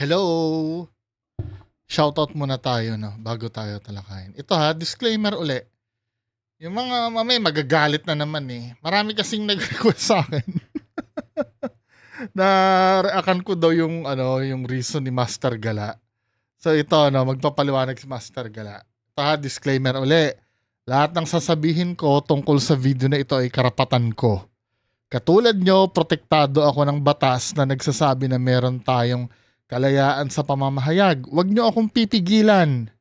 Hello! Shoutout muna tayo, no? Bago tayo talakayin. Ito ha, disclaimer uli. Yung mga mamay magagalit na naman eh. Marami kasing nag-request sa akin. Na reakan ko daw yung yung reason ni Master Gala. So ito magpapaliwanag si Master Gala. Ito ha, disclaimer uli. Lahat ng sasabihin ko tungkol sa video na ito ay karapatan ko. Katulad nyo, protektado ako ng batas na nagsasabi na meron tayong kalayaan sa pamamahayag. Huwag nyo akong pipigilan.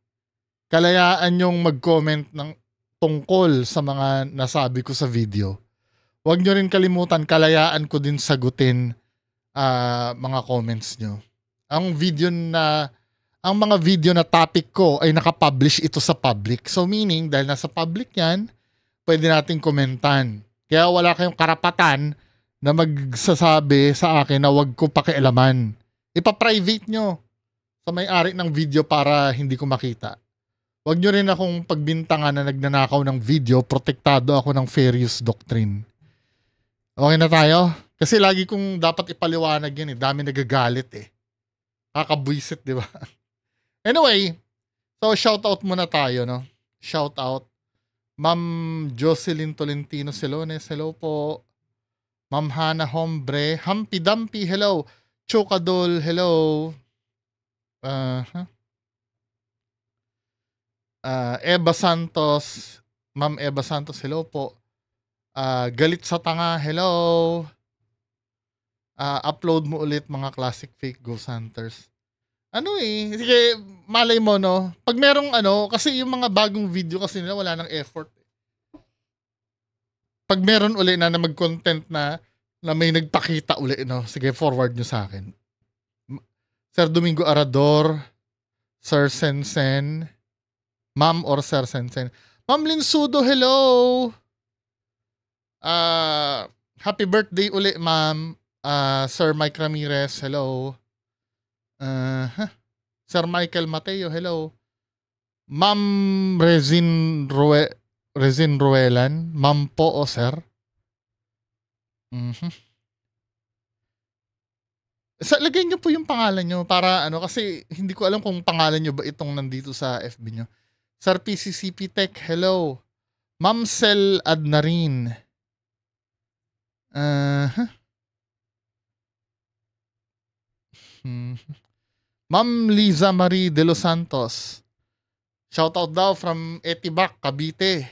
Kalayaan nyong mag-comment ng tungkol sa mga nasabi ko sa video. Huwag nyo rin kalimutan, kalayaan ko din sagutin mga comments nyo. Ang mga video na topic ko ay nakapublish ito sa public. So meaning, dahil nasa public yan, pwede nating komentan. Kaya wala kayong karapatan na magsasabi sa akin na wag ko pakialaman. Ipa-private nyo sa may-ari ng video para hindi ko makita. Wag nyo rin akong pagbintangan na nagnanakaw ng video, protektado ako ng fair use doctrine. Okay na tayo? Kasi lagi kong dapat ipaliwanag yan eh. Dami nagagalit eh. Kakabwisit, di ba? Anyway, so shoutout muna tayo, no? Shoutout. Ma'am Jocelyn Tolentino Celones, hello po. Ma'am Hana Hombre, Humpy Dumpy, hello. Chokadol, hello. Eva Santos, Ma'am Eva Santos, hello po. Galit sa tanga, hello. Upload mo ulit mga classic fake ghost hunters. Sige, malay mo, no? Pag merong kasi yung mga bagong video kasi nila wala nang effort. Pag meron uli na mag-content na may nagpakita uli, no? Sige, forward nyo sa akin. Sir Domingo Arador, Sir Sensen, Ma'am or Sir Sensen. Ma'am Linsudo, hello! Happy birthday uli, ma'am. Sir Mike Ramirez, hello. Sir Michael Mateo, hello. Ma'am Rezin Ruelan, ma'am po o sir. Lagay nyo po yung pangalan nyo para kasi hindi ko alam kung pangalan nyo ba itong nandito sa FB nyo. Sir PCCP Tech, hello. Ma'am Sel Adnarin. Ma'am Liza Marie De Los Santos. Shoutout daw from Etibac, Cavite.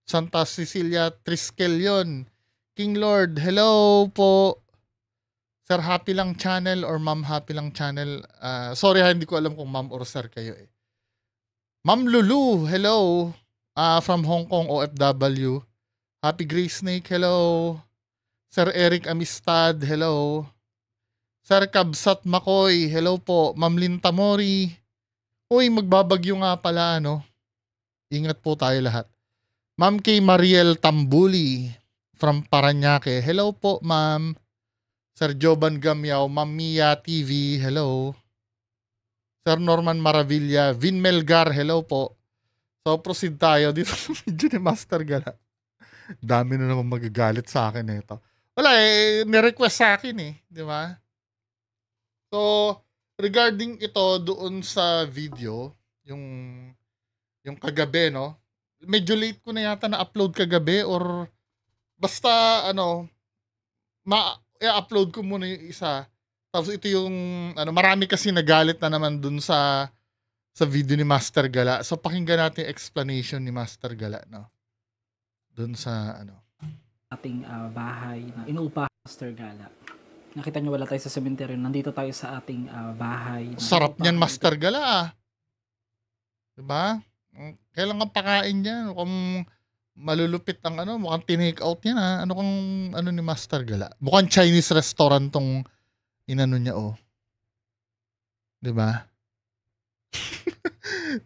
Santa Cecilia Triskel yun. King Lord, hello po. Sir Happy Lang Channel or Ma'am Happy Lang Channel. Sorry hindi ko alam kung Ma'am or Sir kayo eh. Ma'am Lulu, hello. From Hong Kong, OFW. Happy Gray Snake, hello. Sir Eric Amistad, hello. Sir Kabsat Makoy, hello po. Ma'am Linta Mori. Uy, magbabagyo nga pala, Ingat po tayo lahat. Ma'am K. Mariel Tambuli from Paranaque, hello po, ma'am. Sir Joban Gamyaw, Ma'am Mia TV, hello. Sir Norman Maravilla, Vin Melgar, hello po. So, proceed tayo dito sa video ni Master Gala. Dami na naman magagalit sa akin ito. Wala ni-request sa akin di ba? So, regarding ito doon sa video, yung kagabi, medyo late ko na yata na-upload kagabi or basta, i-upload ko muna yung isa. Tapos ito yung, marami kasi nagalit na naman dun sa video ni Master Gala. So, pakinggan natin yung explanation ni Master Gala, dun sa, ating bahay na inuupahan Master Gala. Nakita nyo wala tayo sa cemetery. Nandito tayo sa ating bahay. Sarap niyan, Master Gala. Diba? Kailan kang pakain yan? Kung malulupit ang mukhang tinake out yan Ano kung ni Master Gala? Mukhang Chinese restaurant tong inano niya Diba?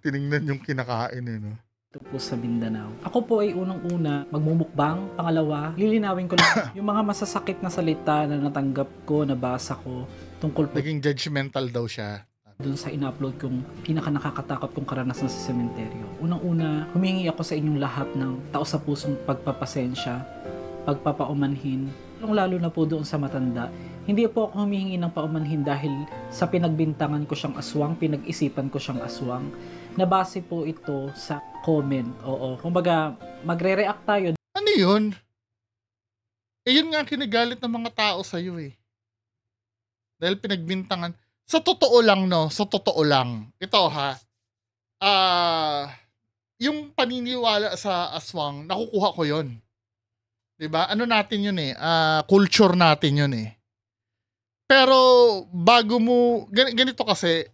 Tinignan yung kinakain Ito po sa Mindanao. Ako po ay unang-una magmumukbang. Pangalawa, lilinawin ko lang yung mga masasakit na salita na natanggap ko, nabasa ko tungkol po naging judgmental daw siya dun sa ina-upload kong pinaka-nakakatakot kong karanasan sa sementeryo. Unang-una, humingi ako sa inyong lahat ng tao sa pusong pagpapasensya, pagpapaumanhin, lalo na po doon sa matanda. Hindi po ako humihingi ng paumanhin dahil sa pinagbintangan ko siyang aswang, pinag-isipan ko siyang aswang. Nabase po ito sa comment. Oo. Kumbaga, magre-react tayo. Ano yun? Eh, yun nga ang kinagalit ng mga tao sa'yo eh. Dahil pinagbintangan. Sa totoo lang, no? Sa totoo lang. Ito ha. Yung paniniwala sa aswang, nakukuha ko yun. 'Di ba? Ano natin yun eh. Culture natin yun eh. Pero bago mo, ganito kasi,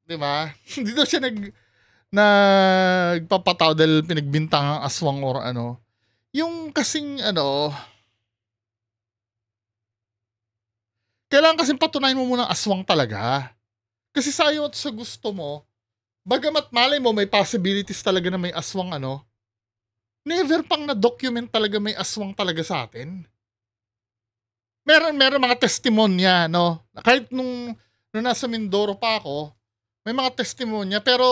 'di ba? Hindi daw siya nagpapataw dahil pinagbintang ang aswang or ano. Yung kasing ano, kailangan kasing patunayan mo muna aswang talaga. Kasi sa iyo at sa gusto mo, bagamat malay mo may possibilities talaga na may aswang ano, never pang na-document talaga may aswang talaga sa atin. Meron mga testimonya, no? Kahit nung nasa Mindoro pa ako, may mga testimonya, pero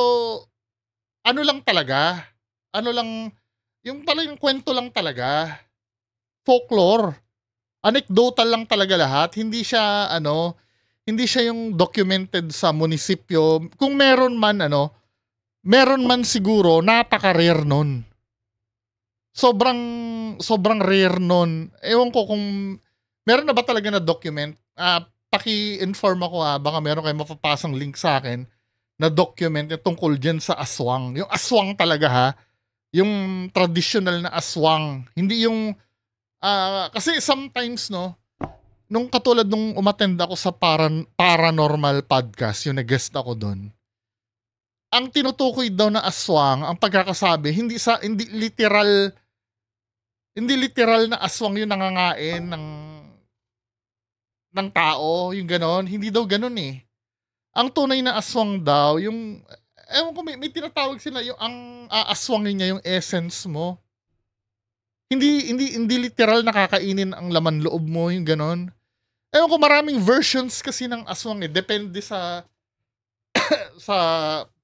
ano lang talaga, ano lang, yung talagang kwento lang talaga, folklore, anecdotal lang talaga lahat, hindi siya, ano, hindi siya yung documented sa munisipyo. Kung meron man, ano, meron man siguro, napaka-rare nun. Sobrang rare nun. Ewan ko kung meron na ba talaga na document. Paki-inform ako baka meron kayo mapapasang link sa akin na document yung tungkol dyan sa aswang. Yung aswang talaga ha. Yung traditional na aswang. Hindi yung, kasi sometimes no, nung katulad nung umattend ako sa paranormal podcast, yung nag-guest ako doon, ang tinutukoy daw na aswang, ang pagkakasabi, hindi literal na aswang yung nangangain ng tao, yung ganon. Hindi daw ganon eh. Ang tunay na aswang daw, yung, ewan ko, may tinatawag sila, yung ang aaswangin niya, yung essence mo. Hindi literal nakakainin ang laman loob mo, yung ganon. Ewan ko, maraming versions kasi ng aswang eh. Depende sa sa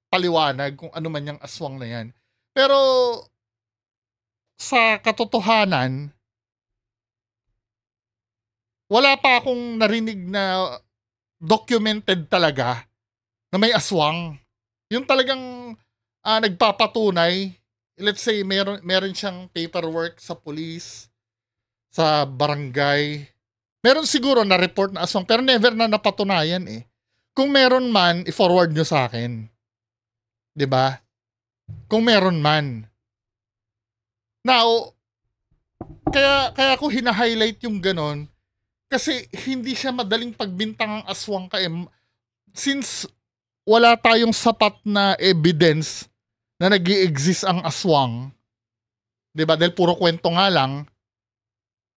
paliwanag kung ano man yung aswang na yan. Pero sa katotohanan, wala pa akong narinig na documented talaga na may aswang. Yung talagang nagpapatunay, let's say meron siyang paperwork sa police, sa barangay. Meron siguro na report na aswang pero never na napatunayan eh. Kung meron man, i-forward nyo sa akin. 'Di ba? Kung meron man. Now, kaya ko hina-highlight yung ganon kasi hindi siya madaling pagbintang ang aswang ka eh. Since wala tayong sapat na evidence na nag-i-exist ang aswang, 'di ba? Dahil puro kwento nga lang,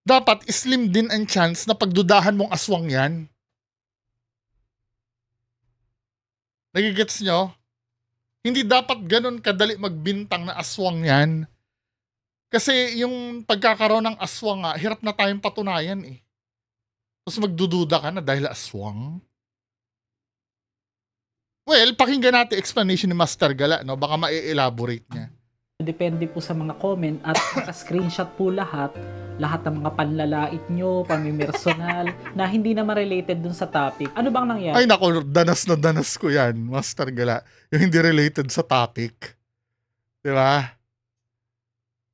dapat slim din ang chance na pagdudahan mong aswang 'yan. Nagigets nyo? Hindi dapat ganun kadali magbintang na aswang 'yan. Kasi yung pagkakaroon ng aswang hirap na tayong patunayan eh. Tapos magdududa ka na dahil aswang. Well, pakinggan natin explanation ni Master Gala, no? Baka ma-elaborate niya. Depende po sa mga comment at naka-screenshot po lahat ng mga panlalait nyo, pamimersonal, na hindi naman related dun sa topic. Ano bang nangyari? Ay nako, danas na danas ko yan, Master Gala. Yung hindi related sa topic. Di ba?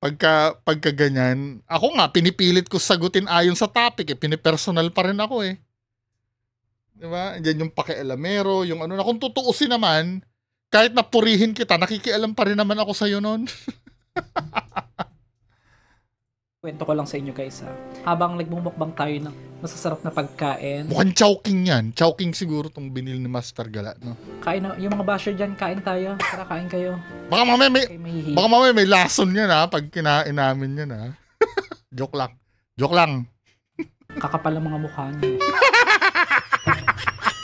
Pagka ganyan, ako nga, pinipilit ko sagutin ayon sa topic eh. Pinipersonal pa rin ako eh. Di ba? Diyan yung pakialamero, yung ano na. Kung tutuusin naman, kahit napurihin kita, nakikialam pa rin naman ako sa'yo nun. Kwento ko lang sa inyo guys habang nagmumukbang tayo ng masasarap na pagkain. Mukhang chowking yan. Chowking siguro tong binili ni Master Gala, no? Kain na, yung mga basher dyan, kain tayo. Tara, kain kayo. Baka mamaya may lason yan pag kinain namin yan Joke lang. Kakapal ang mga mukha niyo.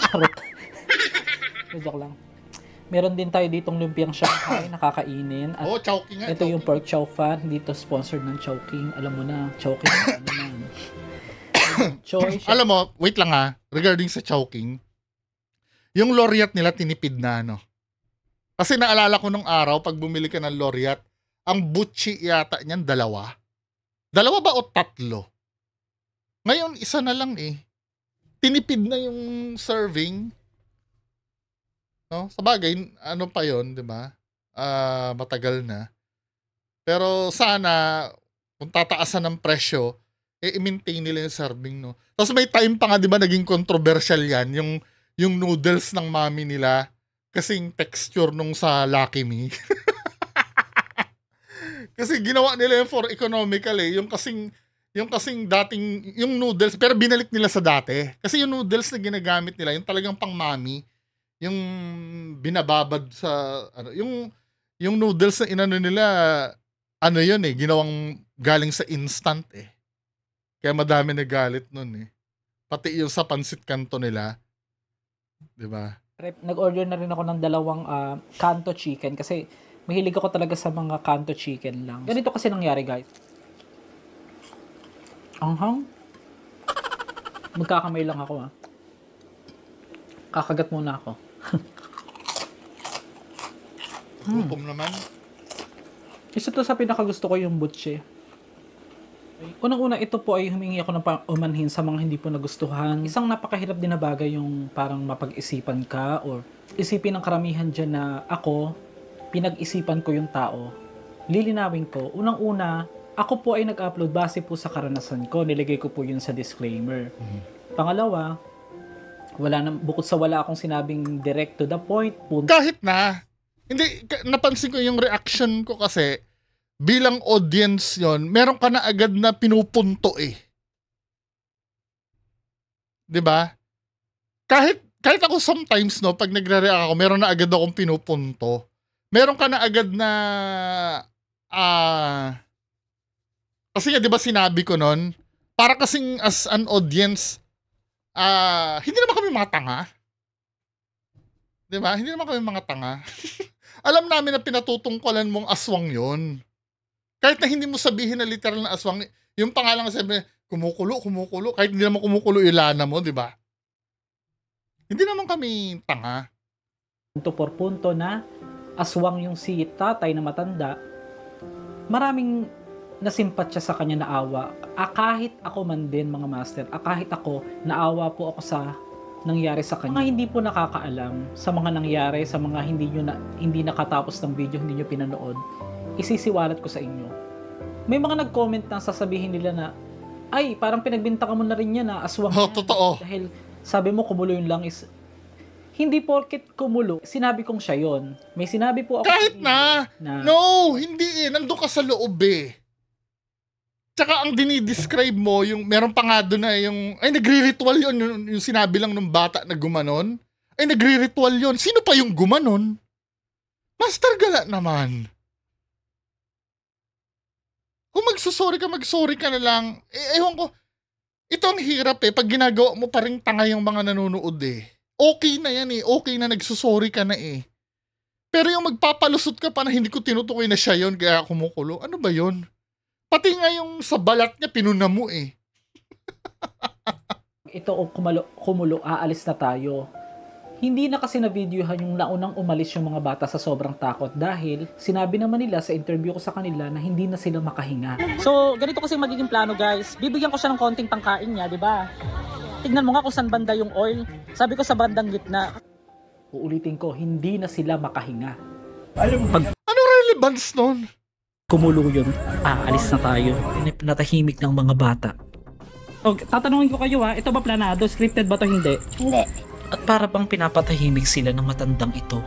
Charot. Joke lang. Meron din tayo ditong lumpiang Shanghai na kakainin. At Chowking nga. ito yung pork chow fan. Dito sponsored ng Chowking. Alam mo na, Chowking. Ano man. Choy. Alam mo, wait lang regarding sa Chowking, yung Laureate nila tinipid na Kasi naalala ko nung araw, pag bumili ka ng Laureate, ang butchi yata niyan 2. 2 ba o 3? Ngayon, isa na lang eh. tinipid na yung serving. No? Sa bagay, ano pa yon, di ba? Matagal na. Pero sana, kung tataasan ng presyo, i-maintain nila yung serving, no? Tapos may time pa nga, di ba, naging controversial yan, yung noodles ng mami nila, kasing texture nung sa Lucky Me. Kasi ginawa nila yung for economical yung kasing dating, yung noodles, pero binalik nila sa dati. Kasi yung noodles na ginagamit nila, yung talagang pang mami, yung binababad sa, yung noodles na inano nila, yun ginawang galing sa instant Kaya madami nagalit nun Pati yung sa pansit kanto nila. Diba? Nag-order na rin ako ng 2 kanto chicken kasi mahilig ako talaga sa mga kanto chicken lang. Ganito kasi nangyari, guys. Anghang. Magkakamay lang ako Kakagat muna ako. Gutom naman. Isa to sa pinakagusto ko yung butche. Unang-una, ito po ay humingi ako ng umanhin sa mga hindi po nagustuhan. Isang napakahirap din na bagay yung parang mapag-isipan ka or isipin ng karamihan dyan na ako, pinag-isipan ko yung tao. Lilinawin ko, unang-una, ako po ay nag-upload base po sa karanasan ko. Nilagay ko po yun sa disclaimer. Pangalawa, bukod sa wala akong sinabing direct to the point. Kahit na, hindi, napansin ko yung reaction ko kasi, bilang audience yon, meron ka na agad na pinupunto 'Di ba? Kahit ako sometimes pag nagre-react ako, meron na agad akong pinupunto. Meron ka na agad na kasi 'di ba sinabi ko noon, para kasing as an audience, hindi naman kami mga tanga. 'Di ba? Hindi naman kami mga tanga. Alam namin na pinatutungkulan mong aswang 'yon. Kahit na hindi mo sabihin na literal na aswang, yung pangalan kasi kumukulo, kahit hindi naman kumukulo yung lana mo, di ba? Hindi naman kami tanga. Punto por punto na aswang yung si tatay na matanda, maraming nasimpatya sa kanya na awa. Kahit ako man din, mga master, kahit ako, naawa po ako sa nangyari sa kanya. Mga hindi po nakakaalam sa mga nangyari, sa mga hindi nakatapos ng video, hindi nyo pinanood, isisiwalat ko sa inyo. May mga nag-comment na sasabihin nila na, ay, parang pinagbintangan mo na rin yan na aswang. Totoo. Dahil sabi mo kumulo yun lang is, hindi porket kumulo, sinabi kong siya yon. May sinabi po ako. Kahit na. No, hindi nandun ka sa loob Tsaka ang dinidescribe mo, yung meron pa nga doon na yung, ay nagre-ritual yun, yung sinabi lang ng bata na gumanon. Ay nagre-ritual yun. Sino pa yung gumanon? Master Gala naman. Kung magsusorry ka na lang. Ewan ko, ito ang hirap pag ginagawa mo pa rin tanga yung mga nanonood Okay na yan okay na nagsusorry ka na Pero yung magpapalusot ka pa na hindi ko tinutukoy na siya yon kaya kumukulo, ano ba yon? Pati nga yung sa balat niya, pinuna mo Ito o kumulo, aalis na tayo. Hindi na kasi na-videohan yung naunang umalis yung mga bata sa sobrang takot dahil sinabi naman nila sa interview ko sa kanila na hindi na sila makahinga. So, ganito kasi magiging plano, guys. Bibigyan ko siya ng konting pangkain niya, di ba? Tignan mo nga kung saan banda yung oil. Sabi ko sa bandang gitna. Uulitin ko, hindi na sila makahinga. Ano relevance nun? Kumulo yun, aalis na tayo. Natahimik ng mga bata. O, tatanungin ko kayo ito ba planado? Scripted ba to hindi? Hindi. At para bang pinapatahimik sila ng matandang ito.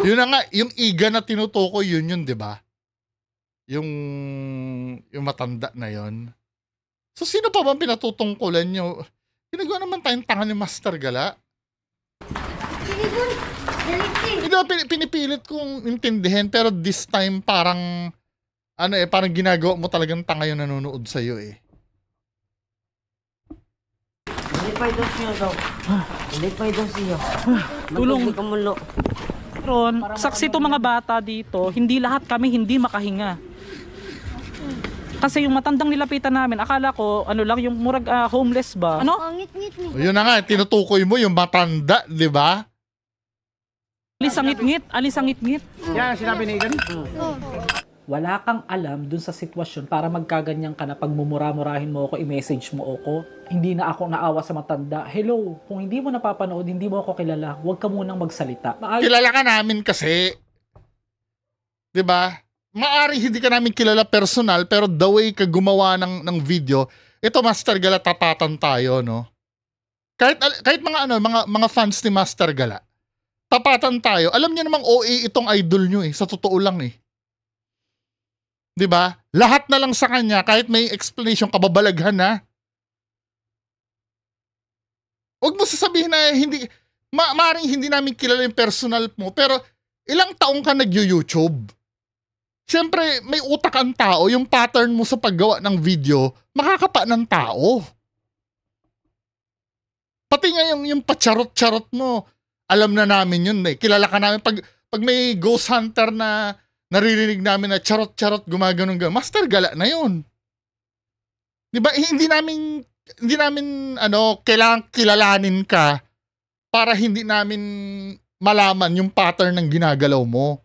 Yun na nga, yung iga na tinutukoy yun, di ba? Yung matanda na yun. So, sino pa bang pinatutungkulan nyo? Ginagawa naman tayong tanga ni Master Gala. Pinipilit kong intindihin, pero this time parang, parang ginagawa mo talagang tanga yung nanonood sa'yo Hindi pa daw siya. Tulong. Kumulo. Ron, saksi to mga bata dito, hindi lahat kami hindi makahinga. Kasi yung matandang nilapitan namin, akala ko, yung murag homeless ba? Ano? Ngit-ngit ni. Yun na nga, tinutukoy mo yung matanda, di ba? Alis ang ngit-ngit. Yan, sinabi ni Igan. Wala kang alam dun sa sitwasyon para magkaganyan ka na pagmumura-murahin mo ako, i-message mo ako. Hindi na ako naawa sa matanda. Hello, kung hindi mo napapanood, hindi mo ako kilala, huwag ka munang magsalita. Kilala ka namin kasi. 'Di ba? Maari hindi ka namin kilala personal, pero the way ka gumawa ng video, ito Master Gala, tapatan tayo, no? Kahit mga mga fans ni Master Gala, tapatan tayo. Alam niyo namang OA itong idol nyo sa totoo lang 'Di ba? Lahat na lang sa kanya, kahit may explanation, kababalaghan na. Huwag mo sasabihin na maaaring hindi namin kilala yung personal mo, pero ilang taong ka nag-YouTube. Siyempre, may utak ang tao, yung pattern mo sa paggawa ng video, makakapa ng tao. Pati nga yung pacharot-charot mo, alam na namin yun Kilala ka namin. Pag may ghost hunter na naririnig namin na charot-charot, gumaganon. Master Gala na yun. Diba? Hindi namin kailangan kilalanin ka para hindi namin malaman yung pattern ng ginagalaw mo.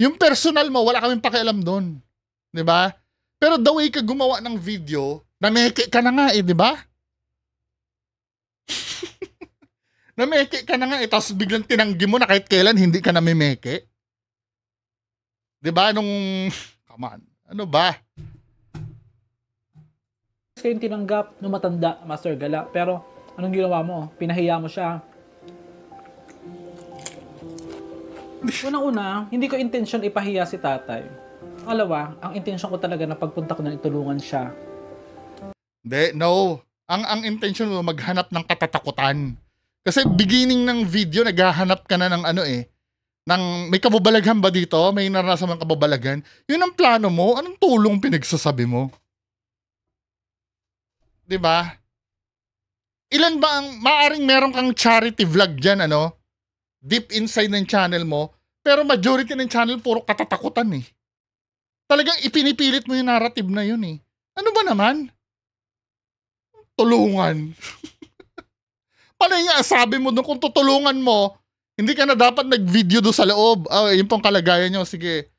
Yung personal mo, wala kaming pakialam doon. Diba? Pero the way ka gumawa ng video, nameke ka na nga di ba? Nameke ka na nga tapos biglang tinanggi mo na kahit kailan hindi ka namimeke. 'Di ba come on. Ano ba? Kayong tinanggap nung matanda, Master Gala, pero anong ginawa mo? Pinahiya mo siya. Unang-una, hindi ko intensyon ipahiya si tatay. Pangalawa, ang intensyon ko talaga na pagpunta ko na itulungan siya. Hindi, no. Ang intention mo maghanap ng katatakutan. Kasi beginning ng video, naghahanap ka na ng may kababalaghan ba dito? May naranasan ng kababalaghan? Yun ang plano mo? Anong tulong pinagsasabi mo? 'Di ba? Ilan ba maaring meron kang charity vlog dyan, deep inside ng channel mo, pero majority ng channel puro katatakutan Talagang ipinipilit mo yung narrative na yun Ano ba naman? Tulungan. Paano nga, sabi mo doon kung tutulungan mo, hindi ka na dapat nag-video doon sa loob. Yun pong kalagayan nyo. Sige,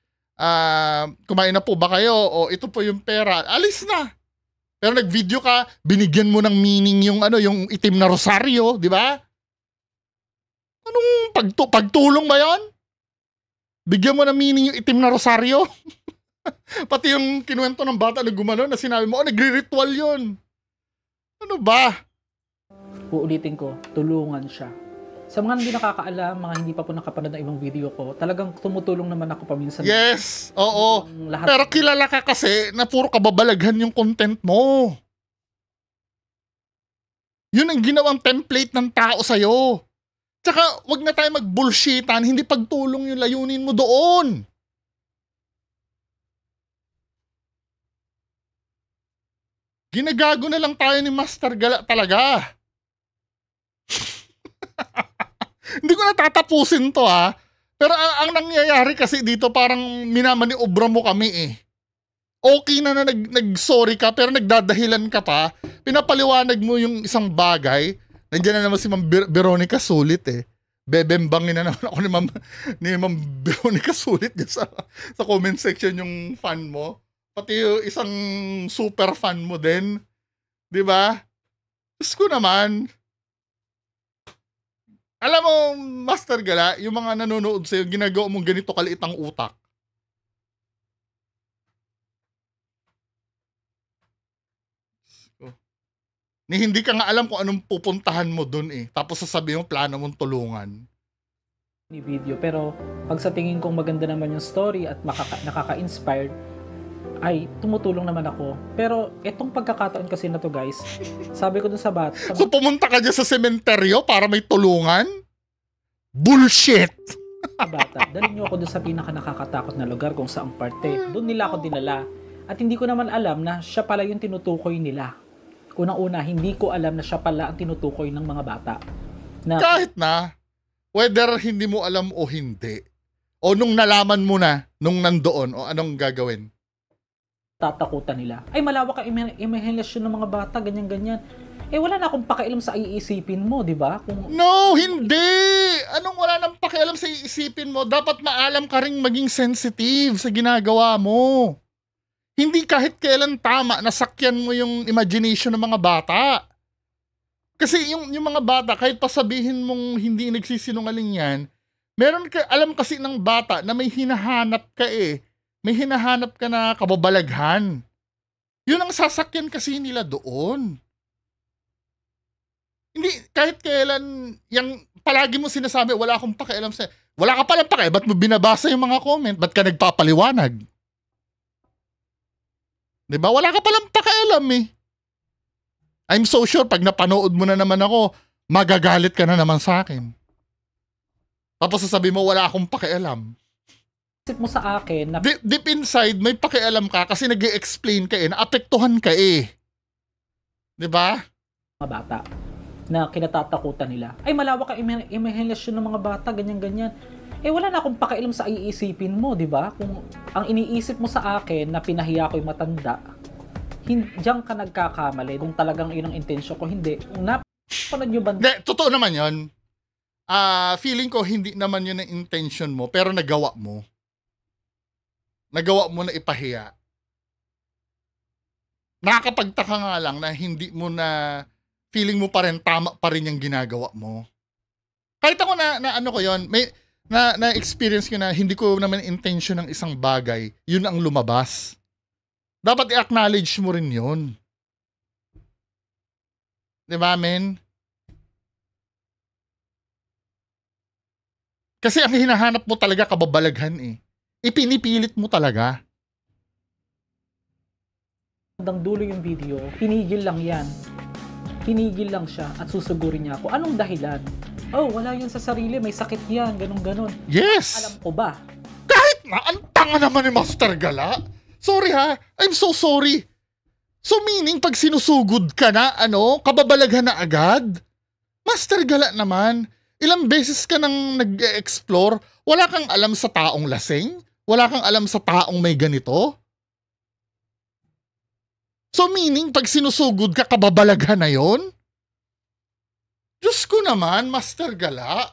kumain na po ba kayo? O ito po yung pera. Alis na. Pero nag-video ka, binigyan mo ng meaning yung itim na rosaryo, di ba? Anong pagtulong ba yon? Bigyan mo ng meaning yung itim na rosaryo? Pati yung kinuwento ng bata na gumano na sinabi mo, nagre-ritual yun. Ano ba? Uulitin ko, tulungan siya. Sa mga hindi nakakaalam, mga hindi pa po nakapanood ng ibang video ko, talagang tumutulong naman ako paminsan. Yes, oo. Lahat. Pero kilala ka kasi na puro kababalaghan yung content mo. Yun ang ginawang template ng tao sa'yo. Tsaka, wag na tayo mag-bullshitan, hindi pagtulong yung layunin mo doon. Ginagago na lang tayo ni Master Gala talaga. Hindi ko natatapusin to Pero ang nangyayari kasi dito parang minamaniobra mo kami Okay na nag-sorry ka pero nagdadahilan ka pa. Pinapaliwanag mo yung isang bagay. Nandiyan na naman si Ma'am Veronica Sulit Bebembangin na naman ako ni Ma'am Veronica Sulit sa comment section yung fan mo. Pati yung isang super fan mo din. 'Di ba? Diyos ko naman. Alam mo, Master Gala, yung mga nanonood sa'yo, ginagawa mong ganito kaliit ang utak. Ni hindi ka nga alam kung anong pupuntahan mo dun Tapos sasabihin mo, plano mong tulungan. Ni video, pero pag sa tingin kong maganda naman yung story at nakaka-inspired, ay tumutulong naman ako. Pero etong pagkakataon kasi na to guys, sabi ko dun sa bata. So pumunta ka dyan sa sementeryo para may tulungan? Bullshit! Bata, dalhin niyo ako dun sa pinaka nakakatakot na lugar kung saang parte. Doon nila ako dinala. At hindi ko naman alam na siya pala yung tinutukoy nila. Unang-una, hindi ko alam na siya pala ang tinutukoy ng mga bata. Kahit na, whether hindi mo alam o hindi, o nung nalaman mo na, nung nandoon, o anong gagawin? tatakutan nila. Ay, malawak ang imahinasyon ng mga bata, ganyan-ganyan. Eh, wala na akong pakialam sa iisipin mo, di ba? No, hindi! Anong wala nang pakialam sa iisipin mo? Dapat maalam ka ring maging sensitive sa ginagawa mo. Hindi kahit kailan tama nasakyan mo yung imagination ng mga bata. Kasi yung mga bata, kahit pa sabihin mong hindi nagsisinungaling yan, meron ka, alam kasi ng bata na may hinahanap ka eh. May hinahanap ka na kababalaghan. Yun ang sasakyan kasi nila doon. Hindi, kahit kailan, yung palagi mo sinasabi, wala akong pakialam sa... Wala ka palang pakialam, ba't mo binabasa yung mga comment? Ba't ka nagpapaliwanag? Diba? Wala ka palang pakialam eh. I'm so sure, pag napanood mo na naman ako, magagalit ka na naman sa akin. Tapos sasabi mo, wala akong pakialam. Isip mo sa akin na Deep inside, may pakialam ka kasi nag-i-explain ka eh, naapektuhan ka eh. Diba? mga bata na kinatatakutan nila. Ay, malawak ang imahinasyon ng mga bata, ganyan-ganyan. Eh, wala na akong pakialam sa iisipin mo, di ba? Kung ang iniisip mo sa akin na pinahiya ko yung matanda, diyan ka nagkakamali kung talagang yun ang intensyon ko. Hindi. Napanood nyo ba? Hindi, totoo naman yun. Feeling ko hindi naman yun ang intention mo, pero nagawa mo. Nagawa mo na ipahiya. Nakakapagtaka nga lang na hindi mo na, feeling mo pa rin, tama pa rin yung ginagawa mo. Kahit ako na ano ko yun, may, na-experience ko na hindi ko naman intention ng isang bagay, yun ang lumabas. Dapat i-acknowledge mo rin yun. Diba, men? Kasi ang hinahanap mo talaga kababalaghan eh. Ipinipilit mo talaga. Hanggang dulo yung video, pinigil lang yan. Pinigil lang siya at susugurin niya ako. Anong dahilan? Oh, wala yan sa sarili, may sakit yan, ganun-ganon. Yes! Alam ko ba? Kahit na, ang tanga naman ni Master Gala. Sorry ha, I'm so sorry. So meaning, pag sinusugod ka na, kababalaghan na agad? Master Gala naman, ilang beses ka nang nag-explore, wala kang alam sa taong lasing? Wala kang alam sa taong may ganito? So meaning, pag sinusugod ka, kababalaghan na yon? Diyos ko naman, Master Gala.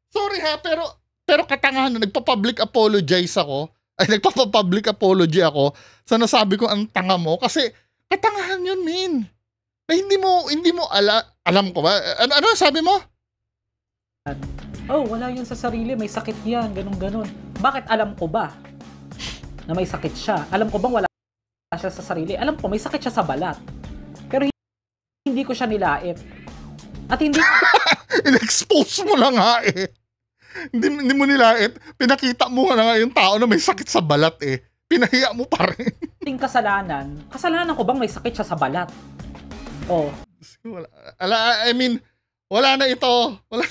Sorry ha, pero katangahan, nagpa-public apologize ako. Ay, nagpa-public apology ako sa nasabi ko ang tanga mo. Kasi, katangahan yun, min. Na hindi mo alam ko ba? Ano sabi mo? Oh, wala yan sa sarili, may sakit yan, ganun-ganon. Bakit alam ko ba na may sakit siya? Alam ko bang wala siya sa sarili? Alam ko, may sakit siya sa balat. Pero hindi ko siya nilait. At hindi In-expose mo lang nga eh. Hindi mo nilait. Pinakita mo nga yung tao na may sakit sa balat eh. Pinahiya mo pa rin. Yung kasalanan ko bang may sakit siya sa balat? Oh. I mean, wala na ito. Wala.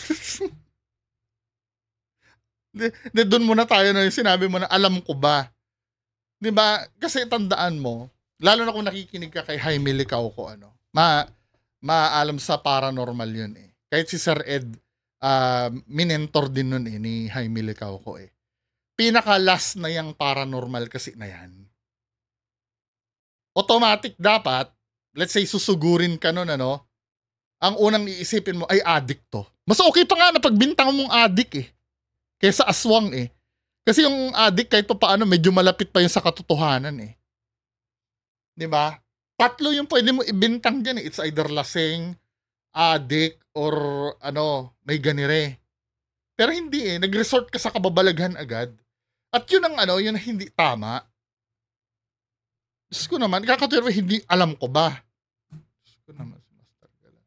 Doon muna tayo na yung sinabi mo na alam ko ba. Diba? Kasi tandaan mo, lalo na kung nakikinig ka kay Jaime Licao ko, maalam sa paranormal yun eh. Kahit si Sir Ed, minentor din nun eh, ni Jaime Licao ko eh. Pinaka-last na yung paranormal kasi na yan. Automatic dapat, let's say susugurin ka nun, ang unang iisipin mo ay addict to. Mas okay pa nga na pagbintang mong addict eh. Kaysa aswang eh. Kasi yung addict kahit pa paano, medyo malapit pa yun sa katotohanan eh. Diba? Tatlo yung pwede mo ibintang dyan eh. It's either lasing, addict, or may ganire. Pero hindi eh. Nag-resort ka sa kababalaghan agad. At yun ang yun ang hindi tama. Diyos ko naman, kakatwirwa, hindi alam ko ba? Diyos ko naman, si Master Gala.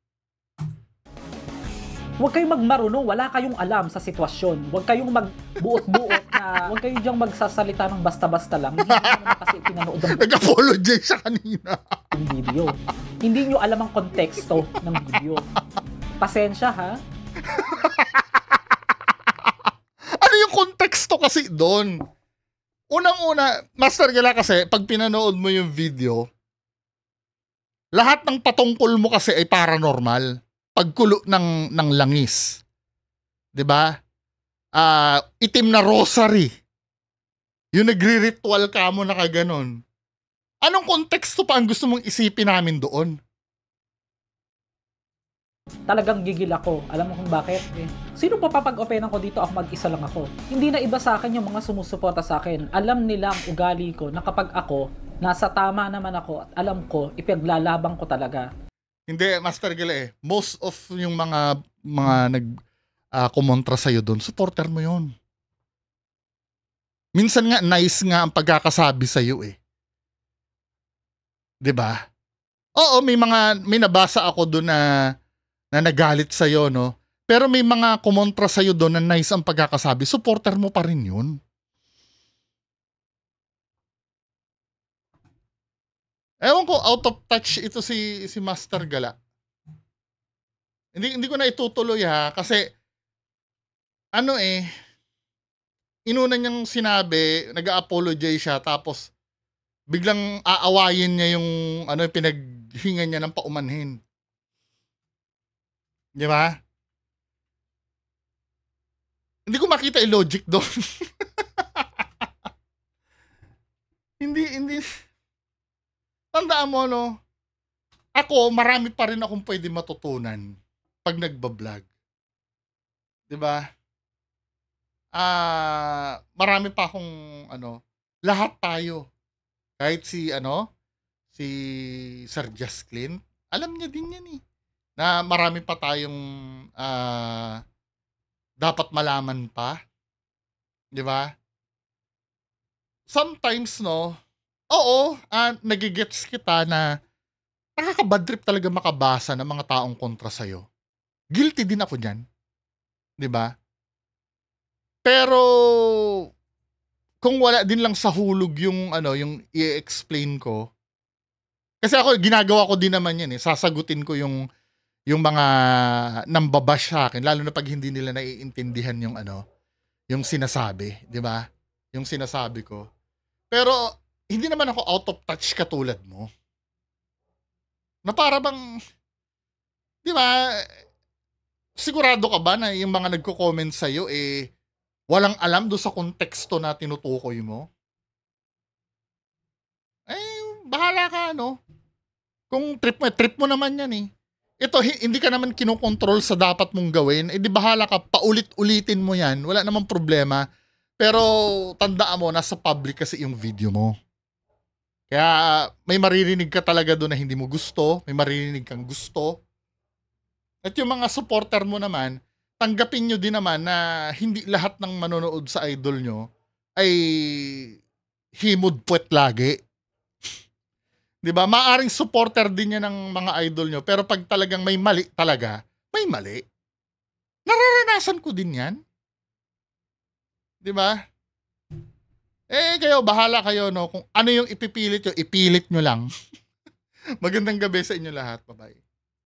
Huwag kayong magmarunong, wala kayong alam sa sitwasyon. Huwag kayong magbuot-buot na, huwag kayong diyang magsasalita ng basta-basta lang. Hindi nyo naman kasi pinanood ang Nag-apologize siya kanina. video. Hindi nyo alam ang konteksto ng video. Pasensya ha. Ano yung konteksto kasi doon? Unang-una, Master Gala kasi, pag pinanood mo yung video, lahat ng patungkol mo kasi ay paranormal. Pagkulo ng langis. 'Di ba? Itim na rosary. Yung nagre-ritual ka mo na kaganon. Anong konteksto pa ang gusto mong isipin namin doon? Talagang gigil ako. Alam mo kung bakit? Sino pa papag-openan ko dito? Ako mag-isa lang ako. Hindi na iba sa akin yung mga sumusuporta sa akin. Alam nila ang ugali ko na kapag ako, nasa tama naman ako at alam ko, ipaglalabang ko talaga. Hindi, Master Gila most of yung mga kumontra sa'yo doon, supporter mo yon. Minsan nga, nice nga ang pagkakasabi sa'yo eh. 'Di ba? Oo, may nabasa ako doon na nagalit sa'yo, no? Pero may mga kumontra sa'yo doon na nice ang pagkakasabi, supporter mo pa rin yun. Ewan ko, out of touch ito si Master Gala. Hindi ko na itutuloy ha, kasi inuna niyang sinabi, nag-apologize siya, tapos biglang aawayin niya yung pinaghinga niya ng paumanhin. Di ba? Hindi ko makita yung logic doon. hindi. Tandaan mo, no? Ako, marami pa rin akong pwede matutunan pag nagbablog. Di ba? Marami pa akong, lahat tayo. Kahit si Sir Just Clint, alam niya din yan eh. Na marami pa tayong dapat malaman pa. Di ba? Sometimes, no, oo, nagigets kita na nakaka-bad trip talaga makabasa ng mga taong kontra sa'yo. Guilty din ako dyan. Di ba? Pero, kung wala din lang sa hulog yung i-explain ko, kasi ako, ginagawa ko din naman yan eh. Sasagutin ko yung mga nambabash sa akin, lalo na pag hindi nila naiintindihan yung sinasabi, di ba? Yung sinasabi ko. Pero, hindi naman ako out of touch katulad mo. Na para bang, di ba, sigurado ka ba na yung mga nagko-comment sa'yo walang alam do sa konteksto na tinutukoy mo? Bahala ka, Kung trip mo naman yan eh. Ito, hindi ka naman kinokontrol sa dapat mong gawin. Di bahala ka, paulit-ulitin mo yan. Wala namang problema. Pero, tandaan mo, nasa public kasi yung video mo. Kaya, may maririnig ka talaga doon na hindi mo gusto. May maririnig kang gusto. At yung mga supporter mo naman, tanggapin nyo din naman na hindi lahat ng manonood sa idol nyo ay himod puwet lagi. 'Di ba? Maaring supporter din yan ng mga idol nyo, pero pag talagang may mali talaga, may mali. Nararanasan ko din yan. 'Di ba? Kayo, bahala kayo, no? Kung ano yung ipipilit nyo, ipilit nyo lang. Magandang gabi sa inyo lahat. Bye-bye.